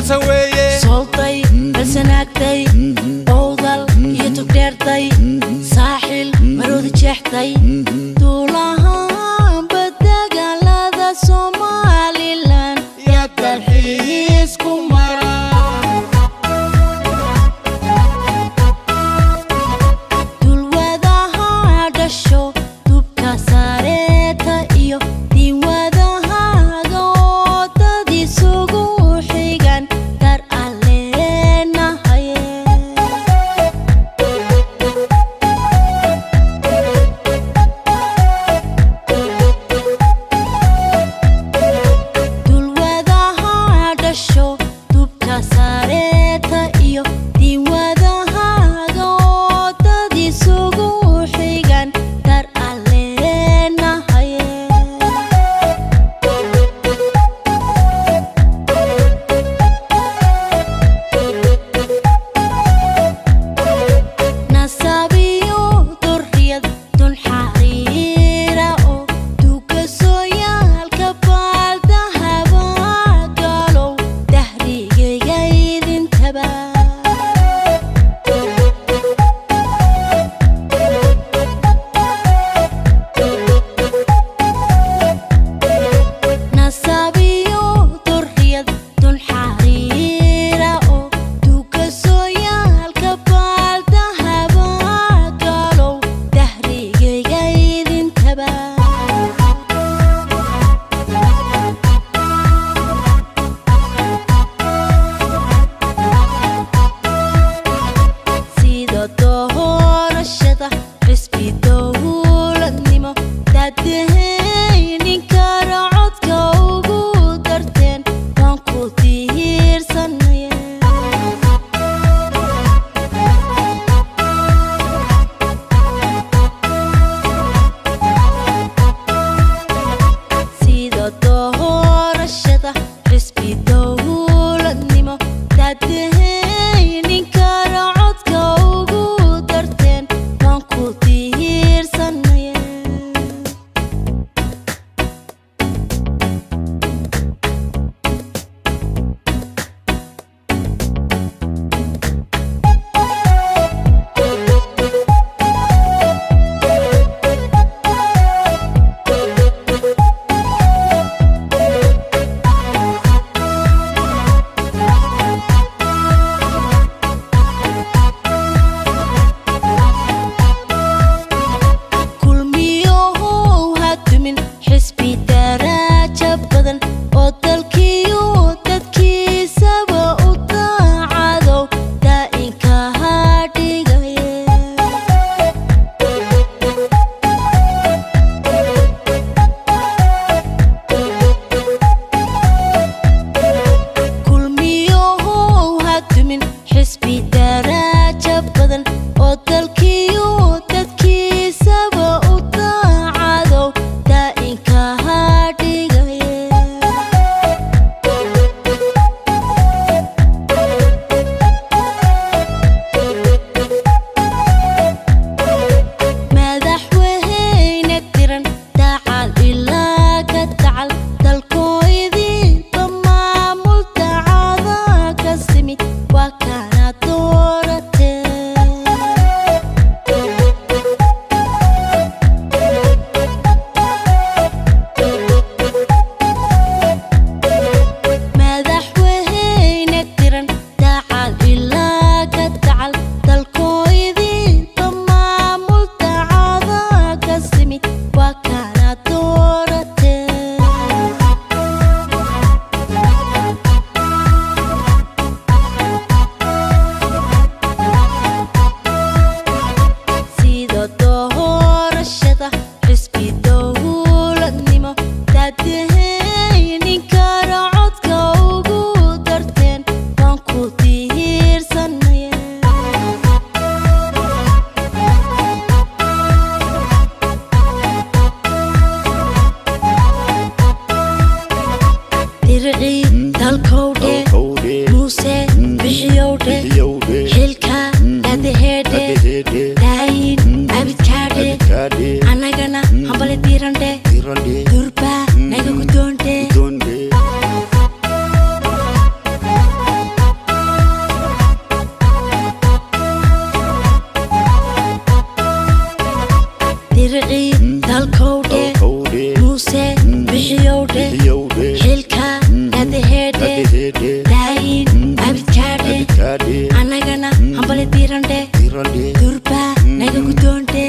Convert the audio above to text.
سويه صوتي بلسناكتي أوضل يتقدرتي ساحل مرود جحتي طولها بدق على ذا سومالي لان يا ترحيس كمرا دول وذاها دشو دوبكا ساريتا إيو دي وذاها غوطة دي سوقو حيقان دار علينا هاي دول وذاها دشو دوبكا ساريتا إيو دي وذاها غوطة دي سوقو حيقان دار علينا هاي نصابيو دريد دون حريرة أو دوك سويال كبال دهبا قالوا دهري جيد انتبه نصابيو دريد دون حريرة أو دوك سويال كبال دهبا قالوا دهري جيد انتبه سيدو doorashada xisbi dowladnimo daadahaynin kara codka ugu darteen waan ku tiirsanaya sida doorashada xisbi dowladnimo daadahaynin kara codka ugu darteen waan ku tiirsanaya kulmiyow hadumin xisbi darajo badan oo dalkiyo dadkiisaba u daacadow daa'inka hadhigaya kulmiyow hadumin xisbi darajo badan oo dalkiyo dadkiisaba u daacadow daa'inka hadhigaya madaxweyne tiran dacal ilaa ka dacal dalkooydiinba maamul dacada ka simi waa kana dooratee madaxweyne tiran dacal ilaa ka dacal dalkooydiinba maamul dacada ka simi waa kana dooratee sida doorashada xisbi dowladnimo daadahaynin kara codka ugu darteen waan ku tiirsanaya dirci dalkowdhe muuse bixiyowdhe xilka daadahedhe daayin abidkaadhe anagana hambali diirandhe durba naga gudoondhe dirqii dalkowdhe muuse bixiyowdhe xilka dadaheedhe daayin abidkaadhe anagana hambali diirandhe durba naga gudoondhe